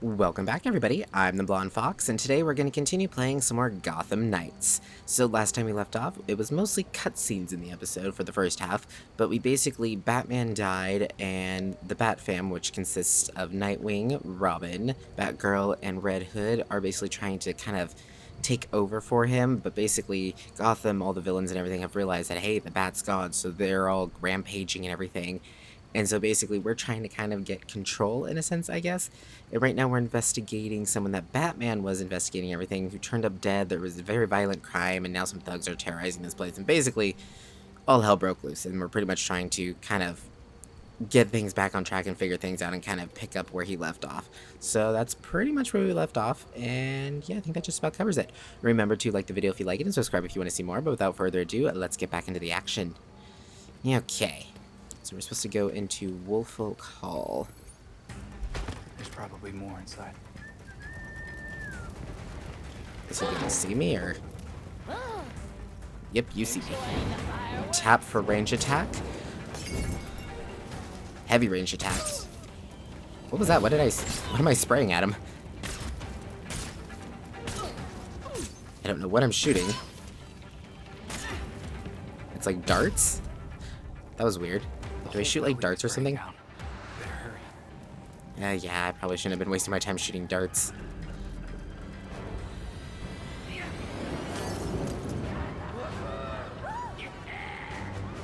Welcome back, everybody. I'm the Blonde Fox, and today we're going to continue playing some more Gotham Knights. So last time we left off, it was mostly cutscenes in the episode for the first half, but we basically, Batman died, and the Bat Fam, which consists of Nightwing, Robin, Batgirl, and Red Hood, are basically trying to kind of take over for him, but basically Gotham, all the villains and everything have realized that, hey, the Bat's gone, so they're all rampaging and everything. And so basically we're trying to kind of get control in a sense, I guess. And right now we're investigating someone that Batman was investigating everything, who turned up dead. There was a very violent crime, and now some thugs are terrorizing this place. And basically all hell broke loose, and we're pretty much trying to kind of get things back on track and figure things out and kind of pick up where he left off. So that's pretty much where we left off, and yeah, I think that just about covers it. Remember to like the video if you like it and subscribe if you want to see more, but without further ado, let's get back into the action. Okay. So we're supposed to go into Woolfolk Hall. There's probably more inside. Is he gonna see me, or? Yep, you see me. Tap for range attack. Heavy range attacks. What was that? What am I spraying at him? I don't know what I'm shooting. It's like darts? That was weird. Do I shoot like darts or something? Yeah, I probably shouldn't have been wasting my time shooting darts.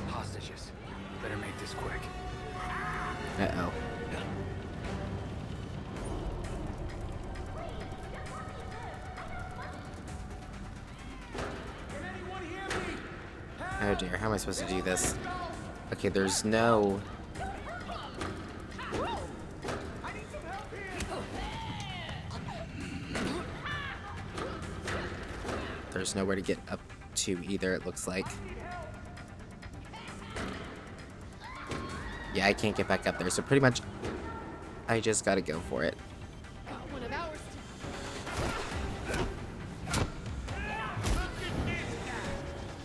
Hostages. Better make this quick. Uh-oh. Oh dear, how am I supposed to do this? Okay, there's no... There's nowhere to get up to either, it looks like. Yeah, I can't get back up there, so pretty much I just gotta go for it.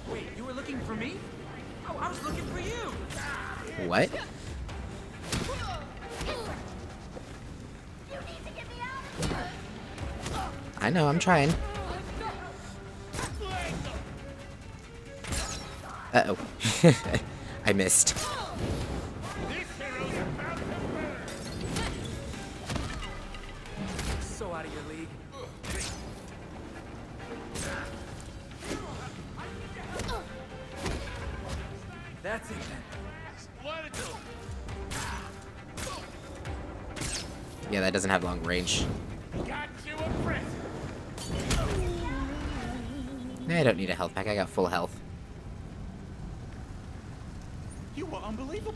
Wait, you were looking for me? Oh, I was looking for you. What? I know, I'm trying. Uh-oh. I missed. So out of your league. That's it then. Yeah, that doesn't have long range. I don't need a health pack, I got full health. You were unbelievable.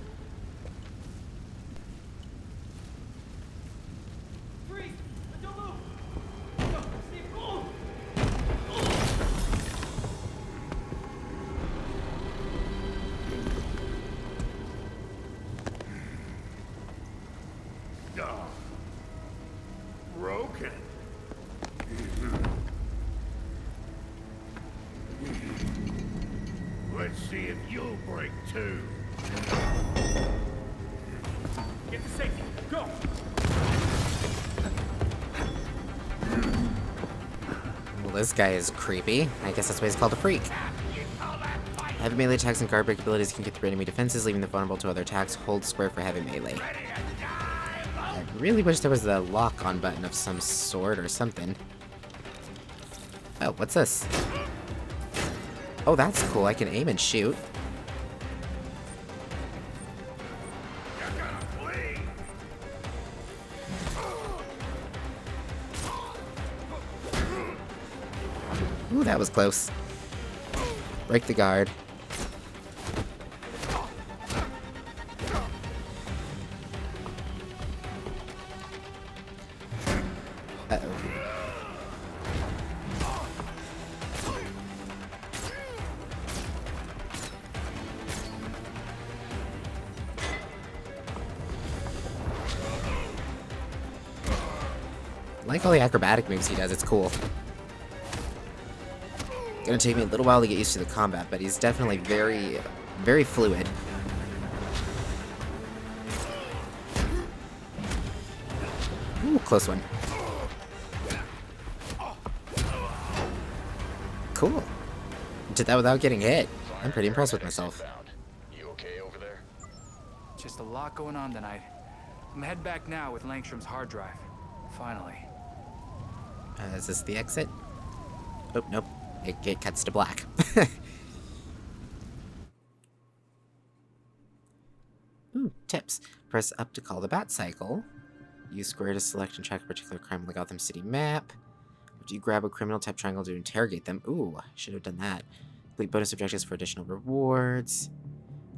Freeze! Don't move! Go, Steve, move! Broken. Let's see if you'll break too. Get to safety. Go. Well, this guy is creepy. I guess that's why he's called a freak. Heavy melee attacks and guard break abilities can get through enemy defenses, leaving them vulnerable to other attacks. Hold square for heavy melee. I really wish there was a lock-on button of some sort or something. Oh, what's this? Oh, that's cool. I can aim and shoot. Ooh, that was close. Break the guard. Uh-oh. I like all the acrobatic moves he does, it's cool. Gonna take me a little while to get used to the combat, but he's definitely very, very fluid. Ooh, close one. Cool. Did that without getting hit. I'm pretty impressed with Paramedics myself. inbound. You okay over there? Just a lot going on tonight. I'm head back now with Langstrom's hard drive. Finally. Is this the exit? Oh, nope. It cuts to black. Ooh, tips. Press up to call the bat cycle. Use square to select and track a particular crime on the Gotham City map. After you grab a criminal, tap triangle to interrogate them. Ooh, should have done that. Complete bonus objectives for additional rewards.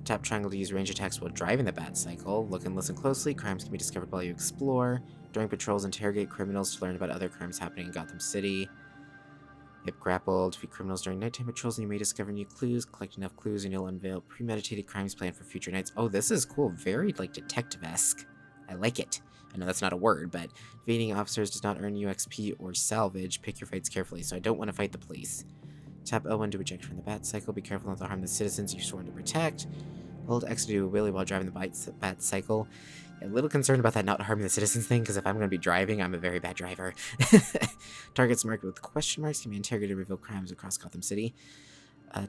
Tap triangle to use range attacks while driving the bat cycle. Look and listen closely. Crimes can be discovered while you explore. During patrols, interrogate criminals to learn about other crimes happening in Gotham City. If grappled, defeat criminals during nighttime patrols and you may discover new clues. Collect enough clues and you'll unveil premeditated crimes planned for future nights. Oh, this is cool. Very, like, detective-esque. I like it. I know that's not a word, but evading officers does not earn you XP or salvage. Pick your fights carefully, so I don't want to fight the police. Tap L1 to eject from the bat cycle. Be careful not to harm the citizens you've sworn to protect. Hold X to do a wheelie while driving the bat cycle. A little concerned about that not harming the citizens thing, because if I'm going to be driving, I'm a very bad driver. Targets marked with question marks can be interrogated to reveal crimes across Gotham City.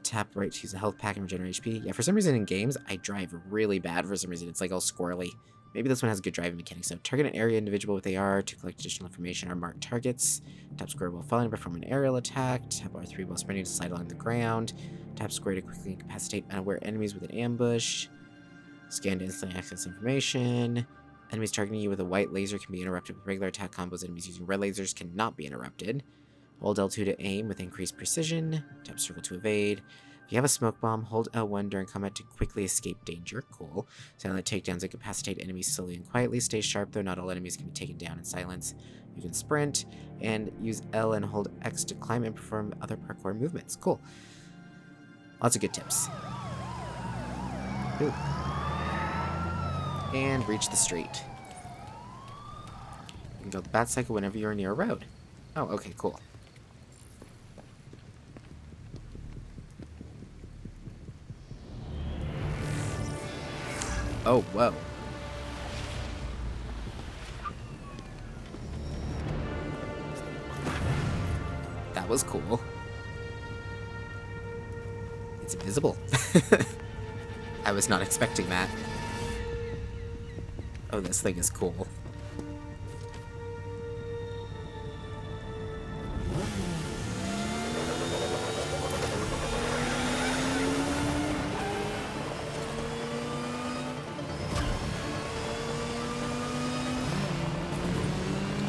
Tap right to use a health pack and regenerate HP. Yeah, for some reason in games, I drive really bad for some reason. It's like all squirrely. Maybe this one has good driving mechanics. So target an area individual with AR to collect additional information or mark targets. Tap square while falling to perform an aerial attack. Tap R3 while sprinting to slide along the ground. Tap square to quickly incapacitate unaware enemies with an ambush. Scan to instantly access information. Enemies targeting you with a white laser can be interrupted with regular attack combos. Enemies using red lasers cannot be interrupted. Hold L2 to aim with increased precision. Tap circle to evade. If you have a smoke bomb, hold L1 during combat to quickly escape danger. Cool. Silent takedowns incapacitate enemies slowly and quietly. Stay sharp though, not all enemies can be taken down in silence. You can sprint, and use L and hold X to climb and perform other parkour movements. Cool. Lots of good tips. Ooh. And reach the street. You can go the bat cycle whenever you're near a road. Oh, okay, cool. Oh, whoa. That was cool. It's invisible. I was not expecting that. Oh, this thing is cool.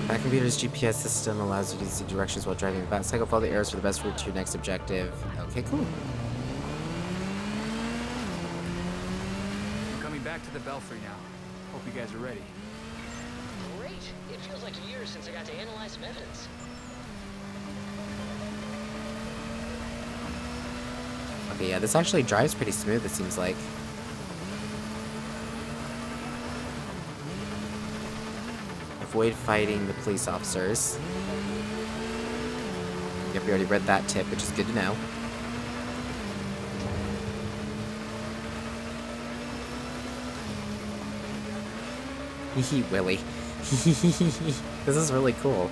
Batcomputer's GPS system allows you to see directions while driving the Batcycle. Follow the arrows for the best route to your next objective. Okay, cool. I'm coming back to the Belfry now. Hope you guys are ready. Great! It feels like years since I got to analyze some evidence. Okay, yeah, this actually drives pretty smooth, it seems like. Avoid fighting the police officers. Yep, we already read that tip, which is good to know. Hehe, Willy. This is really cool.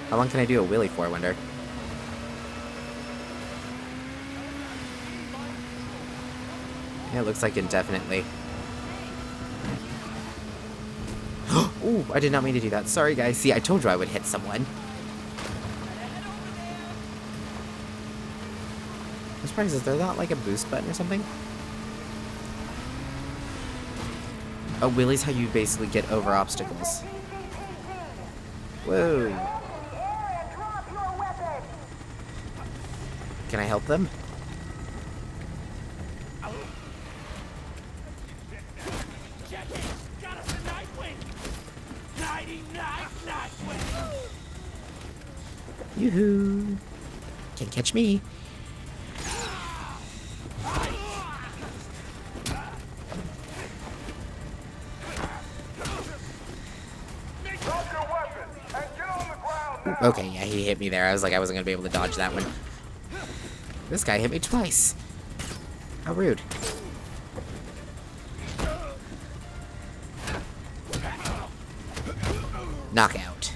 How long can I do a Willy for, I wonder? Yeah, it looks like indefinitely. Ooh, I did not mean to do that. Sorry, guys. See, I told you I would hit someone. I'm surprised, is there not like a boost button or something? Oh, Willy's how you basically get over obstacles. Whoa. Can I help them? Check it! Got us a Nightwing! Nightwing! Yoo-hoo. Can't catch me. Okay, yeah, he hit me there. I was like, I wasn't gonna be able to dodge that one. This guy hit me twice. How rude. Knockout.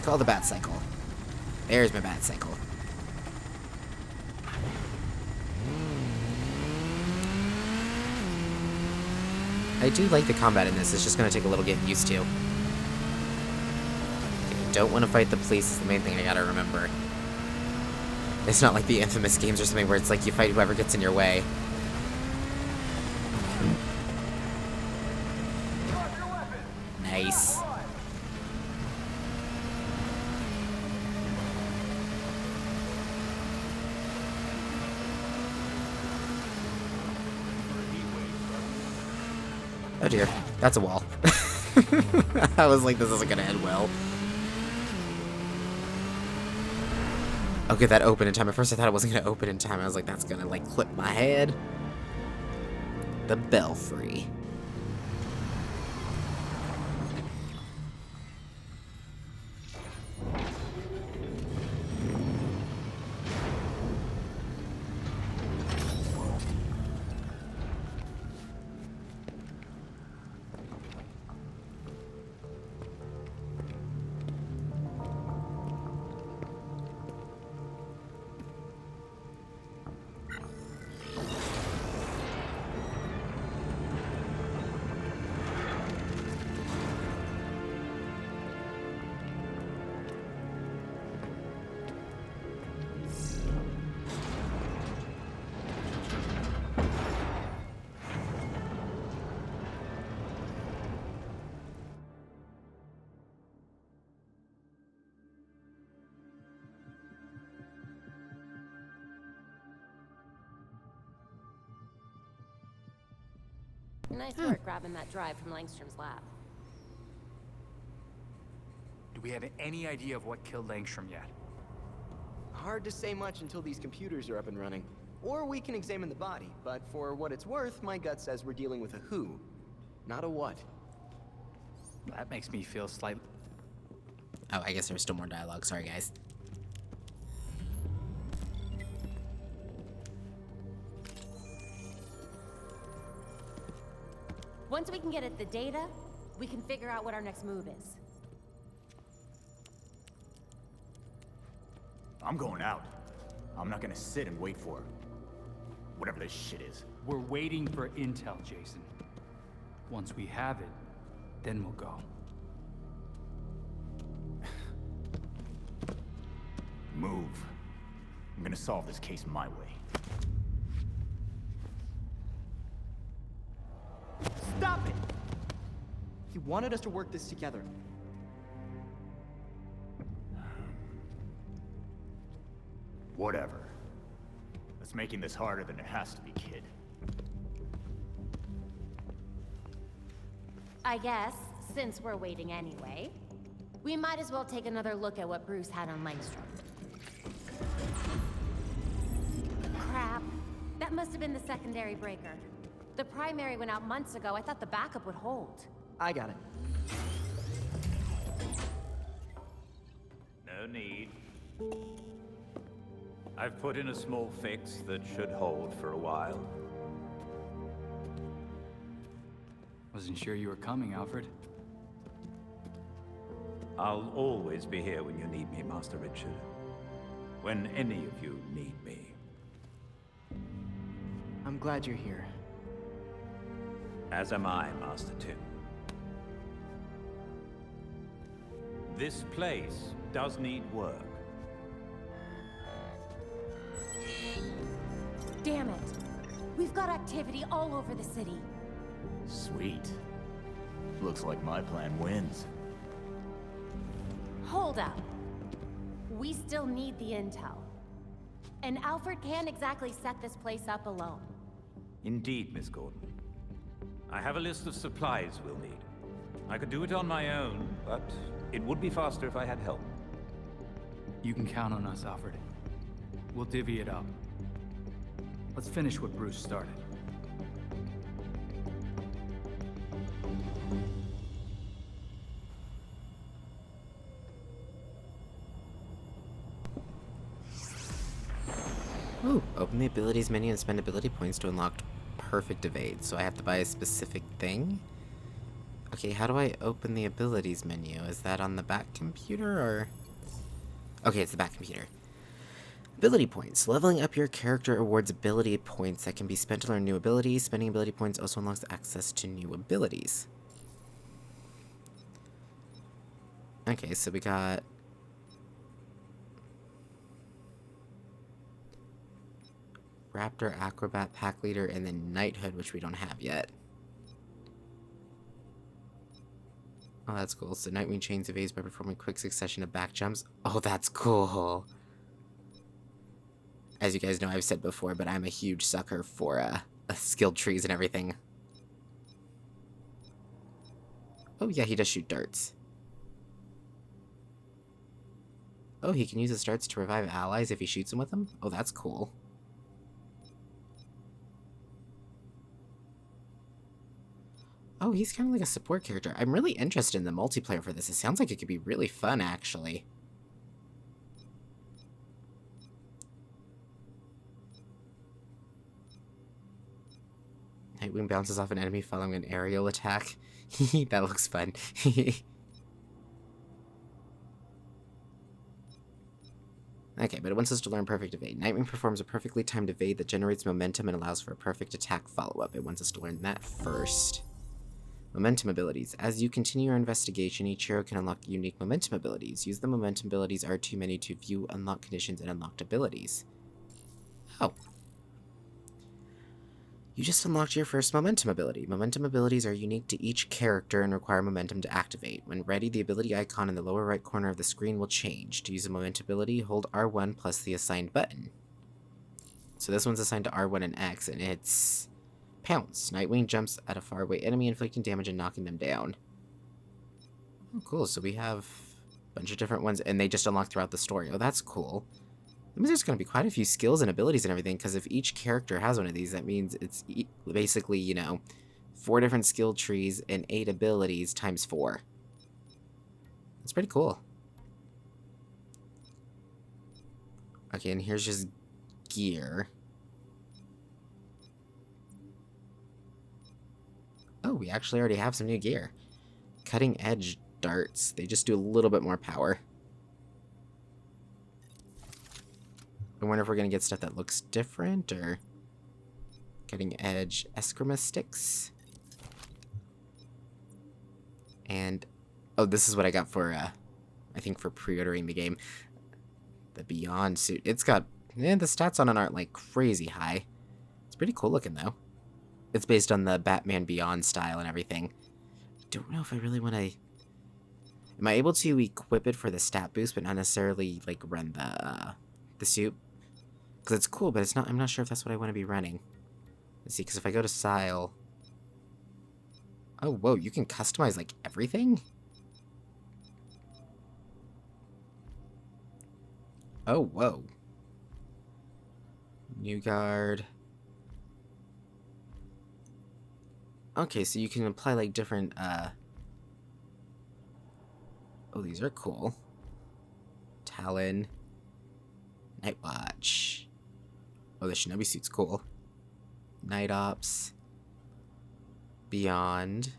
call the bat cycle. There's my bat cycle. I do like the combat in this. It's just going to take a little getting used to. Don't want to fight the police is the main thing I gotta remember. It's not like the infamous games or something where it's like you fight whoever gets in your way. Nice. Oh dear, that's a wall. I was like, this isn't gonna end well. Okay, that opened in time. At first I thought it wasn't gonna open in time. I was like, that's gonna like clip my head. The Belfry. Nice work grabbing that drive from Langstrom's lab. Do we have any idea of what killed Langstrom yet? Hard to say much until these computers are up and running. Or we can examine the body, but for what it's worth, my gut says we're dealing with a who, not a what. That makes me feel slightly... Oh, I guess there's still more dialogue. Sorry, guys. Once we can get at the data, we can figure out what our next move is. I'm going out. I'm not gonna sit and wait for whatever this shit is. We're waiting for intel, Jason. Once we have it, then we'll go. Move. I'm gonna solve this case my way. Stop it! He wanted us to work this together. Whatever. It's making this harder than it has to be, kid. I guess, since we're waiting anyway, we might as well take another look at what Bruce had on Langstrom. Crap. That must have been the secondary breaker. The primary went out months ago. I thought the backup would hold. I got it. No need. I've put in a small fix that should hold for a while. Wasn't sure you were coming, Alfred. I'll always be here when you need me, Master Richard. When any of you need me. I'm glad you're here. As am I, Master Tim. This place does need work. Damn it. We've got activity all over the city. Sweet. Looks like my plan wins. Hold up. We still need the intel. And Alfred can't exactly set this place up alone. Indeed, Miss Gordon. I have a list of supplies we'll need. I could do it on my own, but it would be faster if I had help. You can count on us, Alfred. We'll divvy it up. Let's finish what Bruce started. Ooh, open the abilities menu and spend ability points to unlock perfect evade. So I have to buy a specific thing? Okay, how do I open the abilities menu? Is that on the back computer or... Okay, it's the back computer. Ability points. Leveling up your character awards ability points that can be spent to learn new abilities. Spending ability points also unlocks access to new abilities. Okay, so we got... Raptor, Acrobat, Pack Leader, and then Knighthood, which we don't have yet. Oh, that's cool. So Nightwing chains evades by performing a quick succession of back jumps. Oh, that's cool. As you guys know, I've said before, but I'm a huge sucker for skilled trees and everything. Oh, yeah, he does shoot darts. Oh, he can use his darts to revive allies if he shoots them with them? Oh, that's cool. Oh, he's kind of like a support character. I'm really interested in the multiplayer for this. It sounds like it could be really fun, actually. Nightwing bounces off an enemy following an aerial attack. That looks fun. Okay, but it wants us to learn perfect evade. Nightwing performs a perfectly timed evade that generates momentum and allows for a perfect attack follow-up. It wants us to learn that first. Momentum abilities. As you continue your investigation, each hero can unlock unique momentum abilities. Use the momentum abilities R2 menu to view unlocked conditions and unlocked abilities. Oh. You just unlocked your first momentum ability. Momentum abilities are unique to each character and require momentum to activate. When ready, the ability icon in the lower right corner of the screen will change. To use a momentum ability, hold R1 plus the assigned button. So this one's assigned to R1 and X, and it's Pounce. Nightwing jumps at a faraway enemy, inflicting damage and knocking them down. Oh, cool. So we have a bunch of different ones, and they just unlock throughout the story. Oh, that's cool. That means there's going to be quite a few skills and abilities and everything, because if each character has one of these, that means it's basically, you know, 4 different skill trees and 8 abilities times 4. That's pretty cool. Okay, and here's just gear. Oh, we actually already have some new gear. Cutting edge darts. They just do a little bit more power. I wonder if we're going to get stuff that looks different, or... Cutting edge eskrima sticks. And... Oh, this is what I got for, I think for pre-ordering the game. The Beyond suit. It's got... the stats on it aren't, like, crazy high. It's pretty cool looking, though. It's based on the Batman Beyond style and everything. Don't know if I really want to... Am I able to equip it for the stat boost, but not necessarily, like, run the suit? Because it's cool, but it's not. I'm not sure if that's what I want to be running. Let's see, because if I go to style... Oh, whoa, you can customize, like, everything? Oh, whoa. New guard. Okay, so you can apply, like, different, Oh, these are cool. Talon. Nightwatch. Oh, the Shinobi suit's cool. Night Ops. Beyond.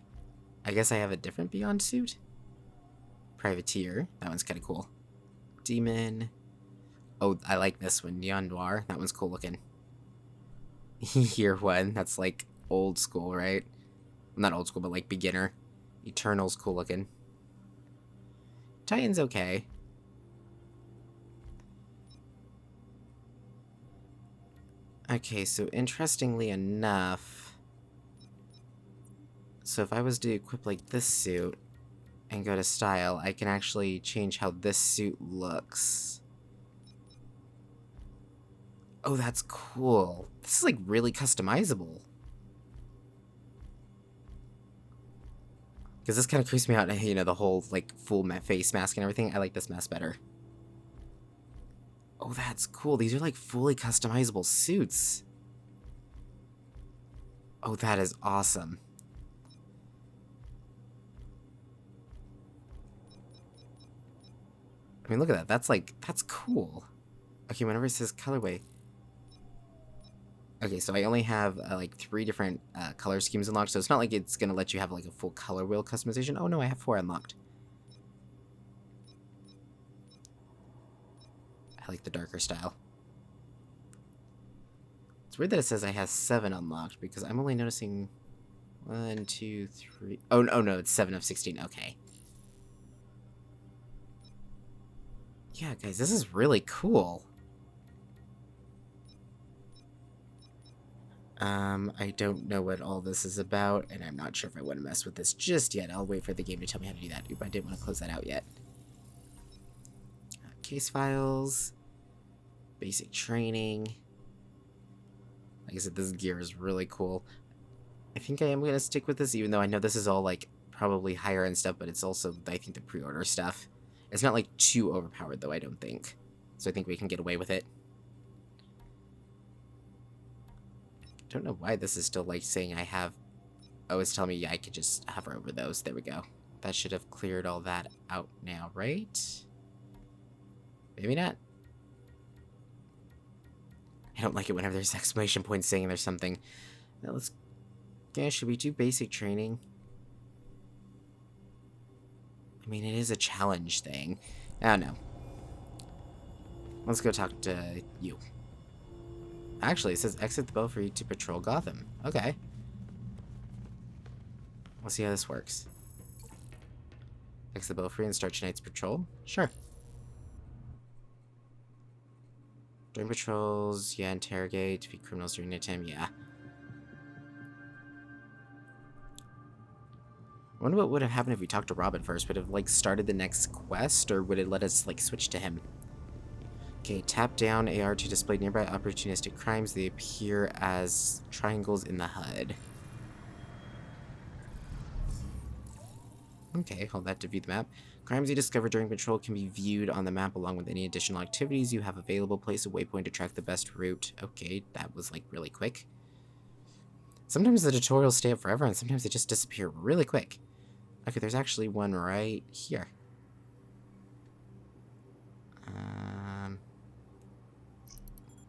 I guess I have a different Beyond suit? Privateer. That one's kind of cool. Demon. Oh, I like this one. Neon Noir. That one's cool looking. Year 1. That's like old school, right? Not old school, but like beginner. Eternal's cool looking. Titan's okay. Okay, so interestingly enough... So if I was to equip like this suit and go to style, I can actually change how this suit looks. Oh, that's cool. This is like really customizable. Because this kind of creeps me out, you know, the whole like full face mask and everything. I like this mask better. Oh, that's cool. These are like fully customizable suits. Oh, that is awesome. I mean, look at that. That's cool. Okay, whenever it says colorway. Okay, so I only have like 3 different color schemes unlocked, so it's not like it's going to let you have like a full color wheel customization. Oh no, I have 4 unlocked. I like the darker style. It's weird that it says I have 7 unlocked because I'm only noticing 1, 2, 3. Oh no, it's 7 of 16. Okay. Yeah, guys, this is really cool. I don't know what all this is about, and I'm not sure if I want to mess with this just yet. I'll wait for the game to tell me how to do that. Oop, I didn't want to close that out yet. Case files. Basic training. Like I said, this gear is really cool. I think I am going to stick with this, even though I know this is all, like, probably higher end stuff, but it's also, I think, the pre-order stuff. It's not, like, too overpowered, though, I don't think. So I think we can get away with it. Don't know why this is still, like, saying I have... Oh, it's telling me, yeah, I could just hover over those. There we go. That should have cleared all that out now, right? Maybe not. I don't like it whenever there's exclamation points saying there's something. Now let's... Yeah, should we do basic training? I mean, it is a challenge thing. I don't know. Let's go talk to you. Actually, it says exit the belfry to patrol Gotham. Okay. Let's see how this works. Exit the belfry and start tonight's patrol? Sure. During patrols, yeah, interrogate, defeat criminals during nighttime, yeah. I wonder what would have happened if we talked to Robin first. Would it have, like, started the next quest, or would it let us, like, switch to him? Okay, tap down AR to display nearby opportunistic crimes. They appear as triangles in the HUD. Okay, hold that to view the map. Crimes you discover during patrol can be viewed on the map along with any additional activities you have available. Place a waypoint to track the best route. Okay, that was, like, really quick. Sometimes the tutorials stay up forever, and sometimes they just disappear really quick. Okay, there's actually one right here.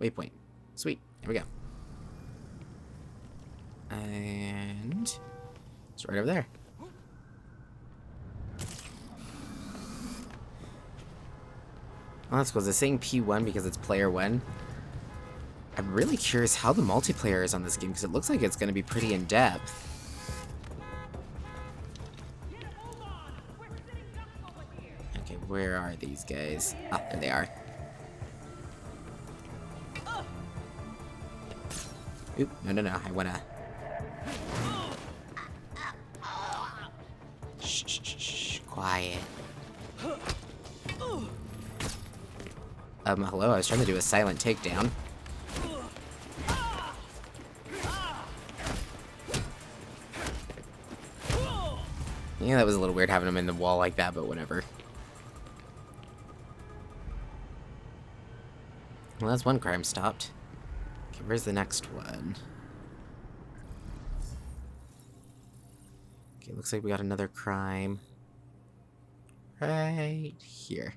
Waypoint. Sweet. Here we go. And it's right over there. Well, that's cool. Is it saying P1 because it's player 1? I'm really curious how the multiplayer is on this game because it looks like it's going to be pretty in-depth. Okay, where are these guys? Ah, there they are. Oop, no, I wanna... Shh, quiet. Hello, I was trying to do a silent takedown. Yeah, that was a little weird having him in the wall like that, but whatever. Well, that's one crime stopped. Okay, where's the next one? Okay, looks like we got another crime. Right here.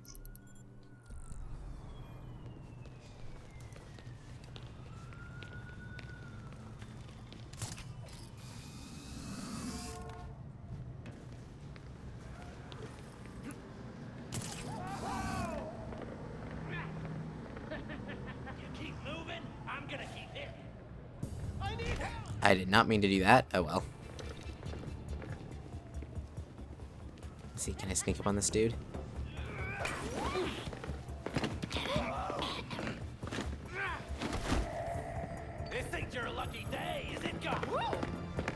I did not mean to do that. Oh well. Let's see, can I sneak up on this dude? This ain't your lucky day, is it, God?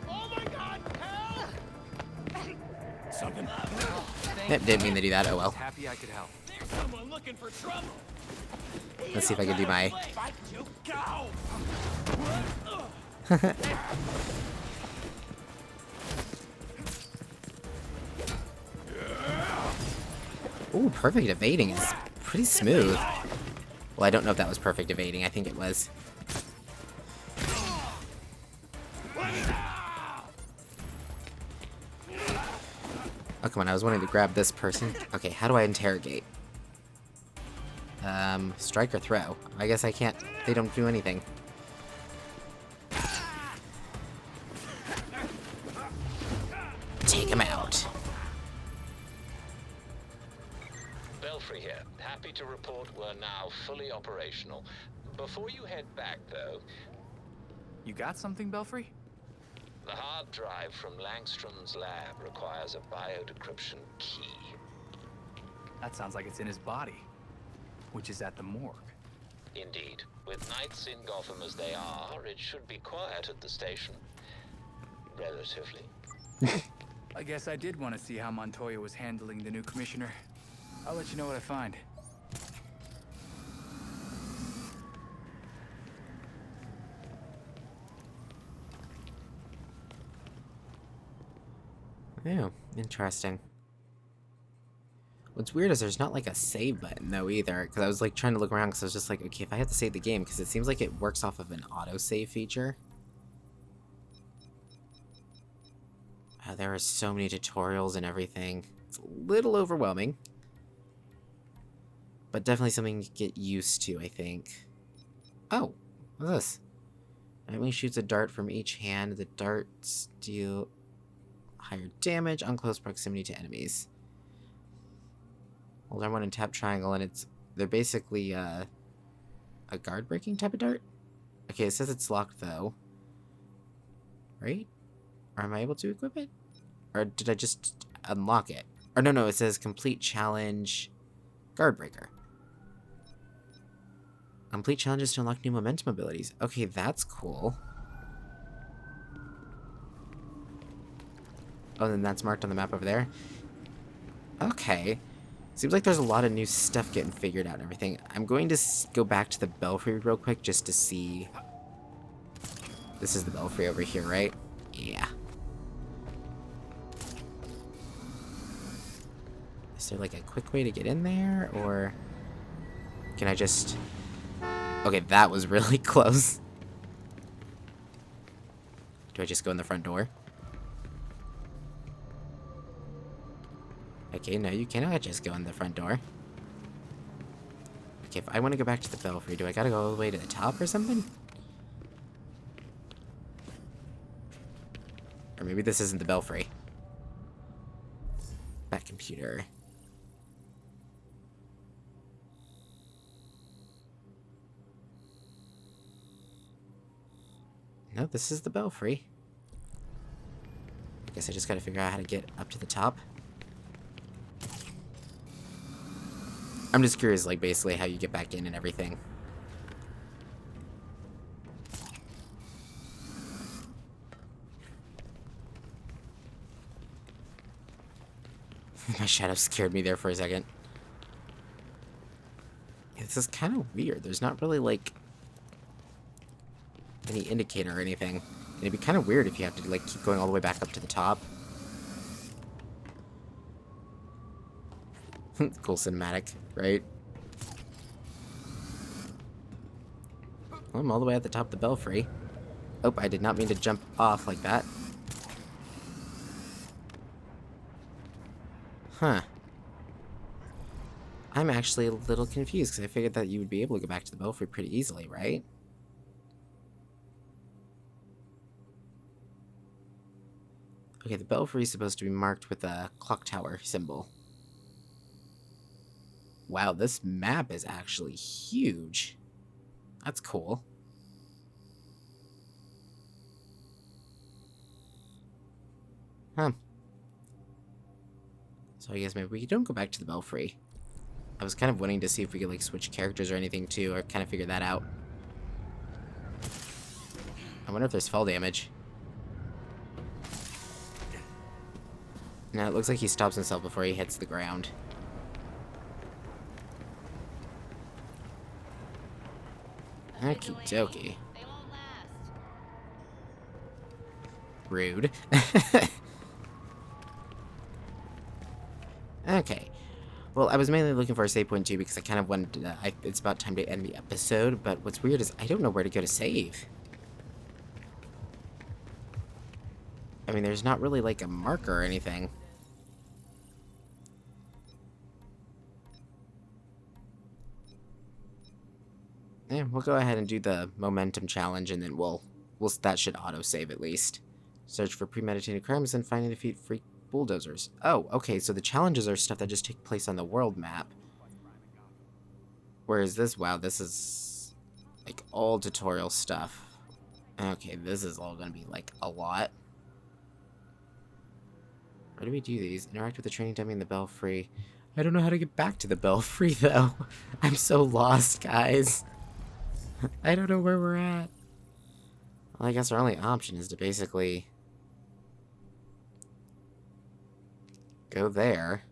Oh my God! Something. Yep, didn't mean to do that. Oh well. Happy I could help. There's someone looking for trouble. Let's see if I can do my... Fight you go! Ooh, perfect evading is pretty smooth. Well, I don't know if that was perfect evading. I think it was. Oh, come on. I was wanting to grab this person. Okay, how do I interrogate? Strike or throw? I guess I can't. They don't do anything. Take him out. Belfry here. Happy to report we're now fully operational. Before you head back, though, You got something, Belfry? the hard drive from Langstrom's lab requires a biodecryption key. That sounds like it's in his body, which is at the morgue. Indeed. With Knights in Gotham as they are, it should be quiet at the station. Relatively. I guess I did want to see how Montoya was handling the new commissioner. I'll let you know what I find. Oh, interesting. What's weird is there's not like a save button though either, because I was like trying to look around because I was just like, okay, if I had to save the game, because it seems like it works off of an autosave feature. There are so many tutorials and everything. It's a little overwhelming. But definitely something to get used to, I think. Oh, what's this? Nightwing shoots a dart from each hand. The darts deal higher damage on close proximity to enemies. Hold R1 and tap triangle, and they're basically a guard breaking type of dart. Okay, it says it's locked though. Right? Or am I able to equip it? Or did I just unlock it? Or no, it says complete challenge guard breaker. Complete challenges to unlock new momentum abilities. Okay, that's cool. Oh, then that's marked on the map over there. Okay. Seems like there's a lot of new stuff getting figured out and everything. I'm going to go back to the Belfry real quick just to see. This is the Belfry over here, right? Yeah. Is there like a quick way to get in there, or can I just... Okay, that was really close. Do I just go in the front door? Okay, no, you cannot just go in the front door. Okay, if I want to go back to the Belfry, do I gotta go all the way to the top or something? Or maybe this isn't the Belfry. Bat computer. No, this is the Belfry. I guess I just gotta figure out how to get up to the top. I'm just curious, like, basically how you get back in and everything. My shadow scared me there for a second. Yeah, this is kind of weird. There's not really, like, any indicator or anything. And it'd be kind of weird if you have to, like, keep going all the way back up to the top. Cool cinematic, right? Well, I'm all the way at the top of the Belfry. Oh, I did not mean to jump off like that. Huh. I'm actually a little confused, because I figured that you would be able to go back to the Belfry pretty easily, right? Okay, the Belfry is supposed to be marked with a clock tower symbol. Wow, this map is actually huge. That's cool. Huh. So I guess maybe we don't go back to the Belfry. I was kind of wanting to see if we could, like, switch characters or anything, too, or kind of figure that out. I wonder if there's fall damage. No, it looks like he stops himself before he hits the ground. Okie dokie. They won't last. Rude. Okay. Well, I was mainly looking for a save point too because I kind of wanted to, it's about time to end the episode, but what's weird is I don't know where to go to save. I mean, there's not really like a marker or anything. Yeah, we'll go ahead and do the momentum challenge, and then we'll that should auto-save at least. Search for premeditated crimes and find and defeat freak bulldozers. Oh, okay, so the challenges are stuff that just take place on the world map. Whereas this, wow, this is like all tutorial stuff. Okay, this is all gonna be like a lot. Where do we do these? Interact with the training dummy in the belfry. I don't know how to get back to the belfry though. I'm so lost, guys. I don't know where we're at. Well, I guess our only option is to basically go there.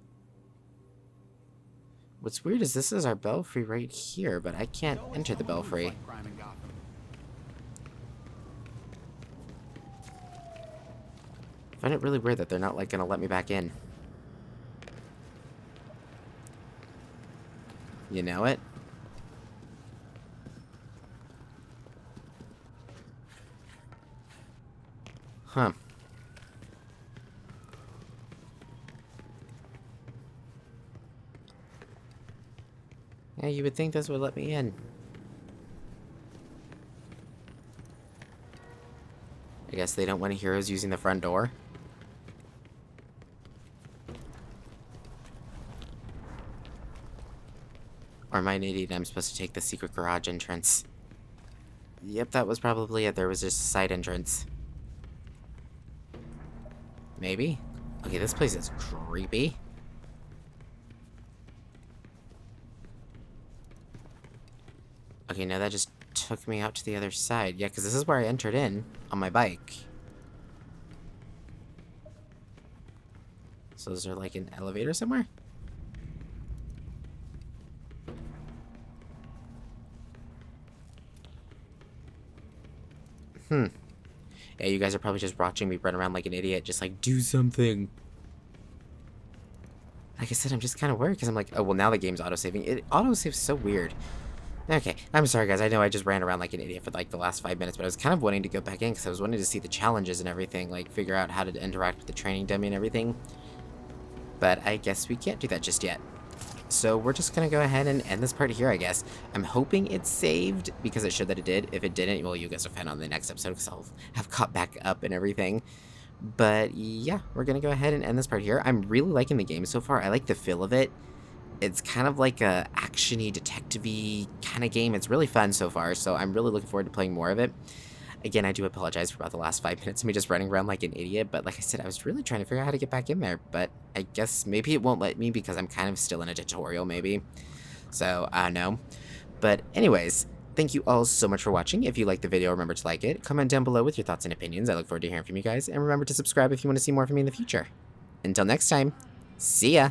What's weird is this is our belfry right here, but I can't enter the belfry. I find it really weird that they're not like gonna let me back in. You know it? Huh. Yeah, you would think this would let me in. I guess they don't want heroes using the front door. Or am I an idiot? I'm supposed to take the secret garage entrance. Yep, that was probably it. There was just a side entrance. Maybe? Okay, this place is creepy. Okay, now that just took me out to the other side. Yeah, because this is where I entered in on my bike. So is there like an elevator somewhere? Yeah, you guys are probably just watching me run around like an idiot, just like, do something. Like I said, I'm just kind of worried because I'm like, oh, well, now the game's auto-saving. It auto-saves so weird. Okay, I'm sorry, guys. I know I just ran around like an idiot for like the last 5 minutes, but I was kind of wanting to go back in because I was wanting to see the challenges and everything, like figure out how to interact with the training dummy and everything. But I guess we can't do that just yet. So we're just going to go ahead and end this part here, I guess. I'm hoping it's saved because it showed that it did. If it didn't, well, you guys will find out in the next episode because I'll have caught back up and everything. But yeah, we're going to go ahead and end this part here. I'm really liking the game so far. I like the feel of it. It's kind of like a action-y, detective-y kind of game. It's really fun so far, so I'm really looking forward to playing more of it. Again, I do apologize for about the last 5 minutes of me just running around like an idiot, but like I said, I was really trying to figure out how to get back in there, but I guess maybe it won't let me because I'm kind of still in a tutorial, maybe. So, I don't know. But anyways, thank you all so much for watching. If you liked the video, remember to like it. Comment down below with your thoughts and opinions. I look forward to hearing from you guys, and remember to subscribe if you want to see more from me in the future. Until next time, see ya!